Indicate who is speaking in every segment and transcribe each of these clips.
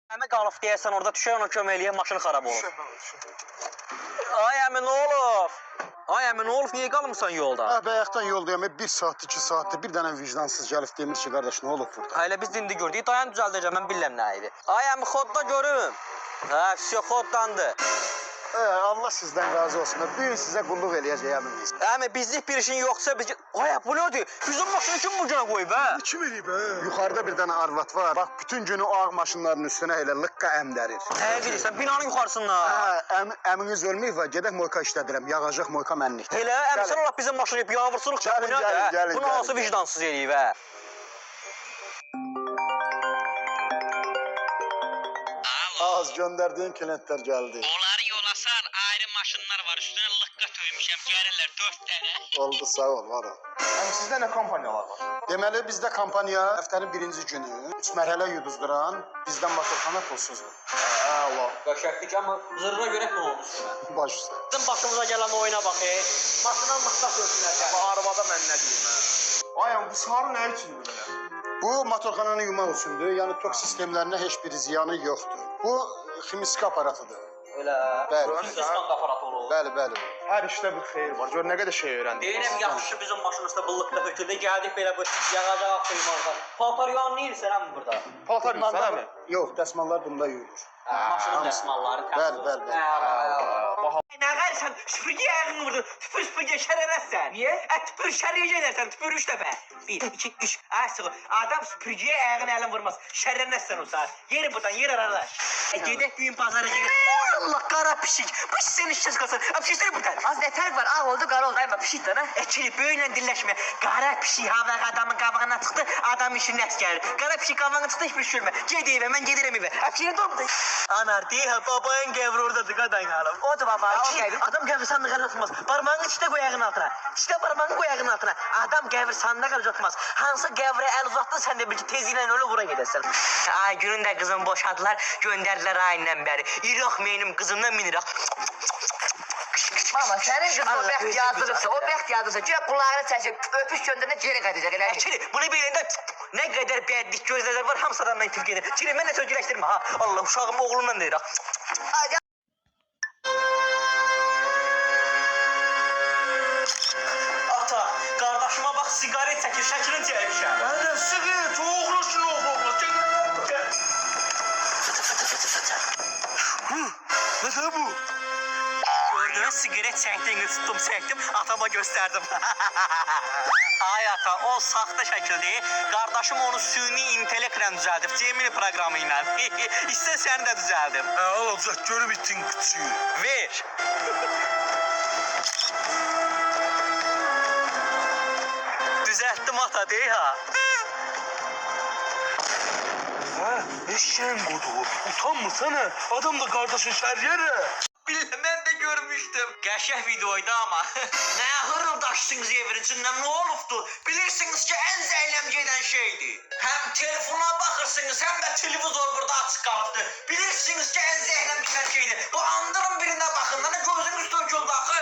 Speaker 1: Əmi qalıb deyəsən orada düşər ona kömək eləyən maşını xarab olur. Ay əmi nə olub? Ay əmi nə olub? Niyə qalmısan yolda?
Speaker 2: Bayaqdan yoldayım. 1 saat, 2 saatdır bir dənə vicdansız gəlib demir ki, qardaş nə olub burada?
Speaker 1: Elə biz indi gördük. Dayan düzəldəcəm mən bilmirəm nə idi. Ay əmi xodda görüm. Hə, все xoddandı.
Speaker 2: Allah sizdən razı olsun. Bu gün sizə qulluq eləyəcəyəm.
Speaker 1: Əmi bizlik bir işin yoxsa biz... Ay bu nədir? Bizim maşını kim bu günə qoyub hə?
Speaker 2: Kim eləyib hə? Yuxarıda bir dənə arvad var. Bax bütün günü ağ maşınların üstünə elə lıqqa əmdərir.
Speaker 1: Nə edirsən? Binanın yuxarısından.
Speaker 2: Hə, əminiz ölməyib və gedək moyka işlədirəm. Yağacaq moyka mənlik.
Speaker 1: Elə əmi sən ola bizim maşını yap, yağmurçuluq çapını hə? Bunu hansı vicdansız eləyib hə?
Speaker 2: Az göndərdiyin klientlər gəldi.
Speaker 1: Onları yolasar, ayrı maşınlar var, üstüne lıqqa töymüşəm, gəlirlər 4 dənə.
Speaker 2: Oldu, sağ ol, var ol.
Speaker 3: Sizdə nə kampaniyalar var?
Speaker 2: Deməli, bizdə kampaniya həftənin birinci günü 3 mərhələ yuduzduran bizdən motorxana pulsuzdur.
Speaker 3: Allah.
Speaker 1: Qəşəklik, amma zırına görə nə olmuş ki?
Speaker 2: Baş üstə.
Speaker 1: Bizim başımıza gələn oyuna bax, maşına mıxtaq götürürlər.
Speaker 3: Bu arabada mən nə deyim hə? Ayam bu sarı nə üçündür belə?
Speaker 2: Bu motorxananı yumaq üçündür. Yəni tok sistemlərinə heç bir ziyanı yoxdur. Bu ximiski aparatıdır.
Speaker 1: Elə.
Speaker 2: Bəli.
Speaker 1: Hindistan aparatı olur.
Speaker 2: Bəli, bəli.
Speaker 3: Hər işdə bir xeyir var. Gör nə qədər şey öyrəndik.
Speaker 1: Deyirəm yaxşı bizim maşınımızda bıllıqda töküldü. Gəldik belə bu yağacaq xıymarda. Paltar yağını yeyirsən həm burada?
Speaker 3: Paltar yürüsən mi?
Speaker 2: Yox, dəsmallar bunda yuyulur.
Speaker 1: Maşının dəsmalları.
Speaker 2: Bəli, bəli.
Speaker 1: Nə qarsan? Süpürge ayağını vurdun. Süpürge şərərəsən. Niyə? Tüpür şərəyə gedərsən. Tüpür 3 dəfə. 1, 2, 3. Sığı. Adam süpürgeye ayağını əlin vurmaz. Şərərəsən o saat. Yeri buradan, yer ararlar. Gedək gün pazarı gedək. Allah qara pişik. Bu senin işçiz qalsın. Pişikləri buradan.
Speaker 4: Az ne fark var? Ağ oldu, qara oldu. Ama pişik de ne?
Speaker 1: Çili böyle dilləşmə. Qara pişik hava adamın qabağına çıxdı. Adam işin nəs gəlir. Qara pişik qabağına çıxdı, heç bir şey olmaz. Ged evə, mən gedirəm evə. Pişiyin topdu. Anar deyil, babayın qəbri oradadır, qadan qalım.
Speaker 4: Odur baba, o geldi.
Speaker 1: Adam qəbri sandığa atmaz. Parmağını içdə qoy ayağının altına. İçdə parmağını qoy ayağının altına. Adam qəbri sandığa atmaz. Hansı qəbrə əl uzatdın, sən də bil ki, tezliklə öyle bura gedəsən. Ay günün də qızım boşadılar, göndərdilər ayından bəri. İraq mənim qızımdan miniraq.
Speaker 4: Mama senin kızın o bəxt yazdırırsa, o bəxt yazdırırsa, güya kulağını çəkib, öpüş göndərində geri qaydacaq.
Speaker 1: Çili, bunu biləndə nə qədər bədlik gözlər var, hamısı adamdan tüf gedir. Çili, mən nə sözcüləşdirmə ha. Allah, uşağımı oğlumdan deyir ha. Ata, qardaşıma bax, sigaret çəkir, şəklini çəkmişəm.
Speaker 3: Məndə siqaret, oğlusun oğlu. Nədir bu?
Speaker 1: Gördünüz, sigaret çəkdiyini tuttum, çəkdim, atama göstərdim. Ay ata, o saxta şəkildir. Qardaşım onu süni intellektlə düzəldib, Gemini proqramı ilə. İstə səni də düzəldim.
Speaker 3: Alacaq, görüb ittin küçüyü.
Speaker 1: Ver. Düzəltdim ata, deyil ha.
Speaker 3: Eşeğin qoduğu. Utanmırsana. Adam da kardeşin şəriyərə.
Speaker 1: Mən də görmüşdüm. Qəşəng videoydu amma. Nə hırıldaşdınız evin içindən, nə olubdu? Bilirsiniz ki, ən zəhləm gedən şeydir. Həm telefona baxırsınız, həm də televizor burada açıq qalıbdı. Bilirsiniz ki, ən zəhləm gedən şeydir. Bu andırın birinə baxın, nə gözünüz töküldü axı.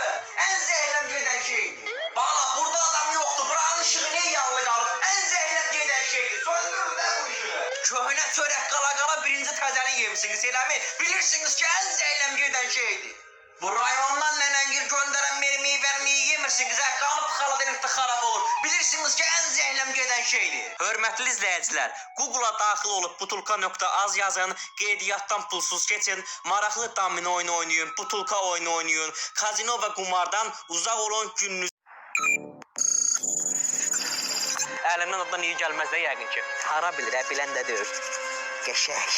Speaker 1: Ən zəhləm gedən şeydir. Bala, burada adam yoxdur, buranın ışığı niyə yanlı qalıb? Ən zəhləm gedən şeydir. Söndürün də bu ışığı. Köhnə çörək qala-qala birinci təzəni yemişsiniz, eləmi? Bilirsiniz ki, ən zəhləm gedən şeydir. Bu rayondan nənəngir göndərən mermiyi yemirsiniz, qalıb xaladan xarab olur. Bilirsiniz ki, ən zəhləm gedən şeydir. Hörmətli izləyicilər, Google'a daxil olub butulka.az yazın, qeydiyyatdan pulsuz keçin, maraqlı domino oyunu oynayın, butulka oyunu oynayın, kazino və qumardan uzaq olun gününüz. Əlimdən ondan iyi gəlməz də yəqin ki. Hara bilir, bilən də deyil. Qəşək.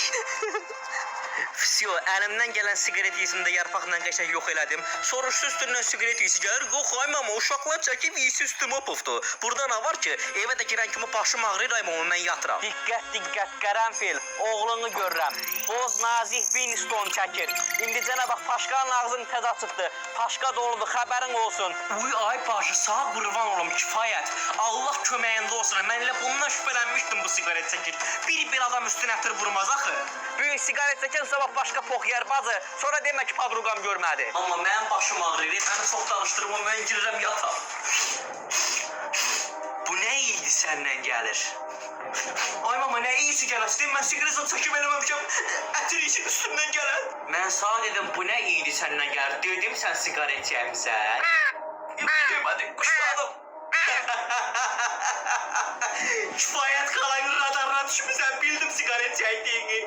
Speaker 1: Всё, əlimdən gələn siqaret yiyisində yarpaqla qəşək yox elədim. Soruşdu üstündən siqaret yiyisi gəlir. Yox, ay mama, uşaqlar çəkib yiyisi üstümə pufdu. Burada nə var ki, evə də girən kimi başım ağrıyır, ay mama, mən yatıram. Diqqət, qərənfil, oğlunu görürəm. Boz nazik Winston çəkir. İndicənə bax, Paşkanın ağzını təz açıbdı. Paşka doludur, xəbərin olsun. Uy, ay başı, sağ qurban olum, kifayət. Allah köməyində olsun. Mən elə bundan şübhələnmişdim bu siqaret çəkir. Bir adam üstünə ətir vurmaz axı. Böyük siqaret çəkən sabah başqa pox yer bazı. Sonra demə ki, padruqam görmədi. Amma mənim başım ağrıyır. Məni çox danışdırma, mən girirəm yatam. Bu nə idi səndən gəlir? Ay mama ne iyisi gələsin. Mən siqaret çəkib eləməmişəm. Ətir işin üstündən gələn. Mən sana dedim bu nə iyiydi səndən gəlir. Dedim sən siqaret çəkmisən. Demədim quşladım. Kifayət qalayın radarına düşmüsən. Bildim siqaret çəkdiyini.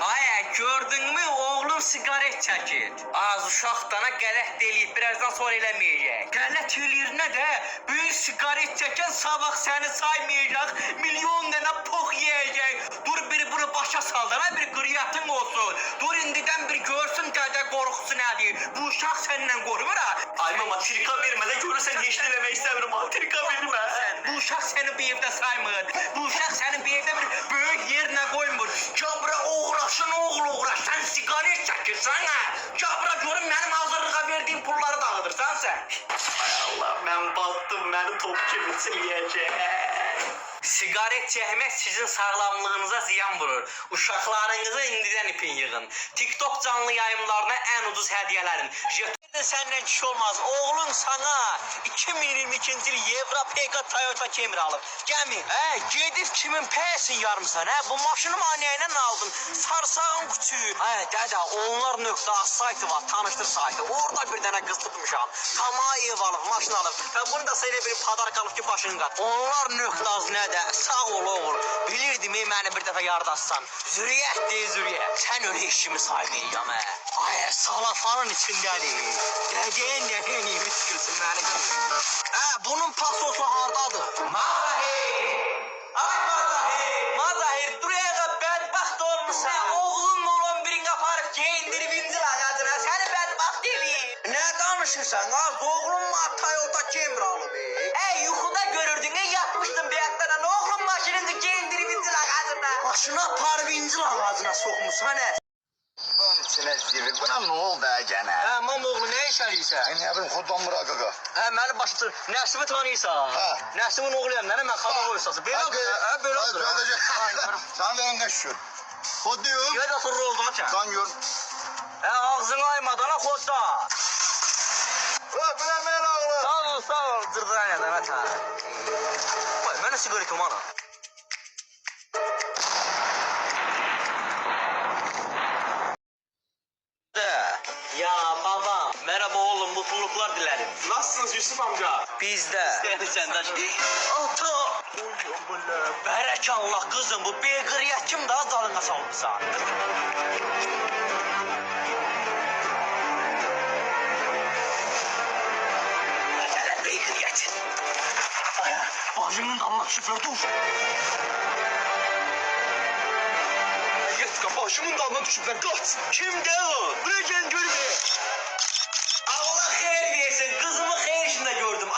Speaker 1: Ay gördün mü oğlum sigaret çəkir. Az uşaqdana qələt eləyib birazdan sonra eləməyəcək. Qələt eləyir nə də böyük sigaret çəkən sabah səni saymayacaq. Milyon dənə pox yeyəcək. Dur bir bunu başa saldana bir qırıyatın olsun. Dur indidən bir görsün dədə qorxusu nədir. Bu uşaq səndən qorxmur ha. Ay mama trika vermə də görürsən heç nə eləmək istəmirəm ha. Trika vermə. Bu uşaq səni bir evdə saymır. Bu uşaq səni bir evdə bir böyük yerinə qoymur. Cabra uğraşın oğlu uğraş. Sen sigaret çəkirsən ha. Cabra görüm mənim hazırlığa verdiğim pulları dağıdırsan sen. Ay Allah mən battım. Məni top kimi siliyəcək. Sigaret çəkmək sizin sağlamlığınıza ziyan vurur. Uşaqlarınızı indidən ipin yığın. TikTok canlı yayımlarına en ucuz hədiyyələrin. Jetonda səndən kişi olmaz. Oğlun sana 2022-ci il Evropa Toyota Camry alıb. Gəmi, gedib kimin pəsini yarmısan, Bu maşını mənə aldın? Sarsağın küçüyü. Dədə, onlar.az saytı var, tanıştır saytı. Orada bir dənə qız tutmuşam. Tama ev alıb, maşın alıb. Bunu da sənə bir padark alıb ki, başını qat. Onlar.az nədir? Sağ ol oğul. Bilirdim məni bir dəfə yardaşsan. Zürriyyət deyil zürriyyət. Sən öyle işimi saymayacağım salafanın içindədir. Dəqiqən nəyini üskülsün məni. Bunun pasosu hardadır? Mazahir! Ay Mazahir! Mazahir duraya bədbaxt olmuşsan. Oğlunla olan birini aparıb geyindirib incil ağacına. Səni bədbaxt eləyir. Ne danışırsan? Az oğlum Toyota Camry alıb. Yuxuda görürdün yatmışdın bir yaktadan. Oğlum maşınını geyindirib incil ağacına. Maşını aparıb incil ağacına sokmuşsan
Speaker 5: Bunun içine zirvi. Buna ne oldu gene?
Speaker 1: Mam oğlu ne iş eləyirsən?
Speaker 5: Ne bileyim Xodan Murat qaqa.
Speaker 1: Məni başçı Nəsibi tanıyırsan? Nəsibin oğluyam, nənə mən xabar qoyursası. Belə olur, belə olur.
Speaker 5: Sen verin ne şükür. Xod diyorum.
Speaker 1: Gəl də sonra oldu mu sən?
Speaker 5: Sen gör.
Speaker 1: Ağzını aymadan xodda.
Speaker 5: Bilemeyen ağlı.
Speaker 1: Sağ ol, cırdıran yadan ata. Vay, mənə sigaretim ana. Ya baba, merhaba oğlum, mutluluklar dilerim.
Speaker 3: Nasılsınız Yusuf amca?
Speaker 1: Bizde. Senden. Ata. Berekallah kızım, bu beygiriyet kim daha dalına salmışsa? Mesela beygiriyet. Başımın damla şoför dur.
Speaker 3: Yetka başımın damına düşüpler kaç.
Speaker 1: Kimde o? Buraya gel görme. Allah hayır versin. Kızımı hayır işinde gördüm.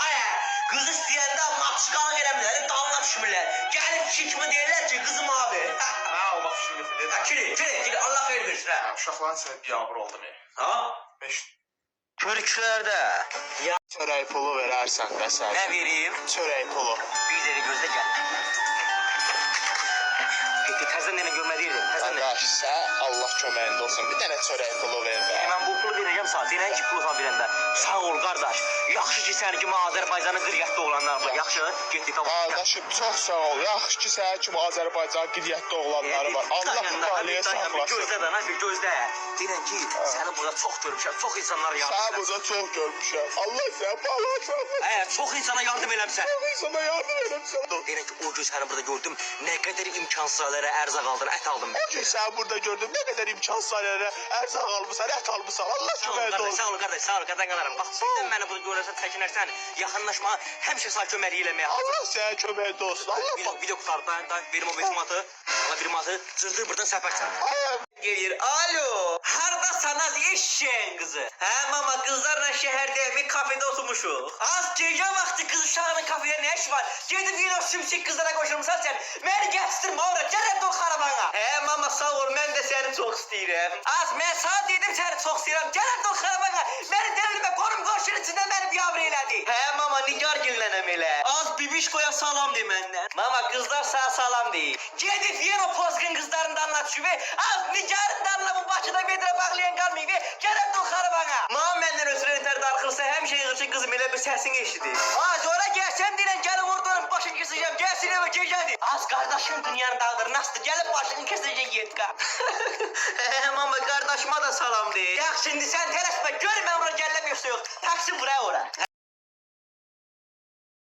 Speaker 1: Kız isteyende matışkalı gelemler. Dalına düşmürler. Gelip şikmi derler ki kızım abi.
Speaker 3: Ha o bak şimdi dedi.
Speaker 1: Kiri. Allah hayır versin ha.
Speaker 3: Uşaqların sənə bir yağmur oldu ne?
Speaker 1: Ha? Körüklerde. Ya
Speaker 3: Çörək pulu verərsən də sən.
Speaker 1: ne vereyim?
Speaker 3: Çörək pulu.
Speaker 1: Bir deri gözde gel. Peki terzen nene görmediydim. Terzen nene.
Speaker 3: Qardaşsa Allah köməyində olsun. Bir dənə çörək pulu ver də.
Speaker 1: Ben bu pulu vereceğim sana. Denen ki pulu sana verende. Sağ ol kardeş. Yaxşı ki sen kimi Azerbaycan'ın qırıqda olanlar var. Yaxşı. Getdik tamam.
Speaker 3: Qardaşım çox sağ ol. Yaxşı ki sənin kimi Azərbaycan qiriyyətdə oğlanları var. Allah mütaliyə saxlasın.
Speaker 1: Gözde de nasıl gözde. Denen ki seni burada çok görmüşüm. Çok insanlar yardım
Speaker 3: Sən
Speaker 1: eder.
Speaker 3: burada çox görmüşəm. Allah səni bağlasın.
Speaker 1: Çok insana yardım eləmsən.
Speaker 3: Allah sana yardım eləmsən.
Speaker 1: Denen ki o gün seni burada gördüm. Ne kadar imkansızlara erzak aldın, et aldım.
Speaker 3: O gün sən burada gördüm ne qədər imkansız ailələrə ərzaq almısan, ət almısan. Allah
Speaker 1: Sağ ol
Speaker 3: köməyində
Speaker 1: kardeş,
Speaker 3: olsun.
Speaker 1: sağ ol kardeş, sağ ol kadın kadarım. Bak sizden beni bunu görürsen çekinirsen yakınlaşma hemşe sağ kömeri elemeye.
Speaker 3: Allah sənə köməyində olsun. Allah bak.
Speaker 1: Video kutar da verim o betumatı. Bana bir matı cırdır buradan sepetsen.
Speaker 3: Ay,
Speaker 1: Gelir alo. Harda sanat eşeğin kızı. He mama kızlarla şehirde bir kafede oturmuşuz. Az gece vakti kız uşağının kafede ne iş var? Gidip yine o şimşek kızlara koşulmuşsan sen. Beni geçtirme oraya. Gel o karabana. He mama sağ ol ben de seni çok istedim. Az ben sana dedim seni çok istedim. Gel o karabana. Beni delirme konum koşun içinden beni bir yavru eyledi. He mama nigar güllenem ele. Az bibişkoya salam de benden. Mama kızlar sana salam değil. Gidip yine o pozgun kızlarından anlat şu ve az nigarından bu başına bedre bağlayan kalmayı ve gel o karabana. Mama benden ötürü yeter darkılsa hem şey için kızım ele bir sesin eşidi. Az oraya gelsen dilen gelin oradan başın keseceğim. Gelsin eve geceni. Az kardeşim dünyanın dağları nasıl? Gelip başını kesecek yetka. Ama kardeşime de salam değil. Ya şimdi sen telaşma görme oraya gelemiyorsa yok. Taksi buraya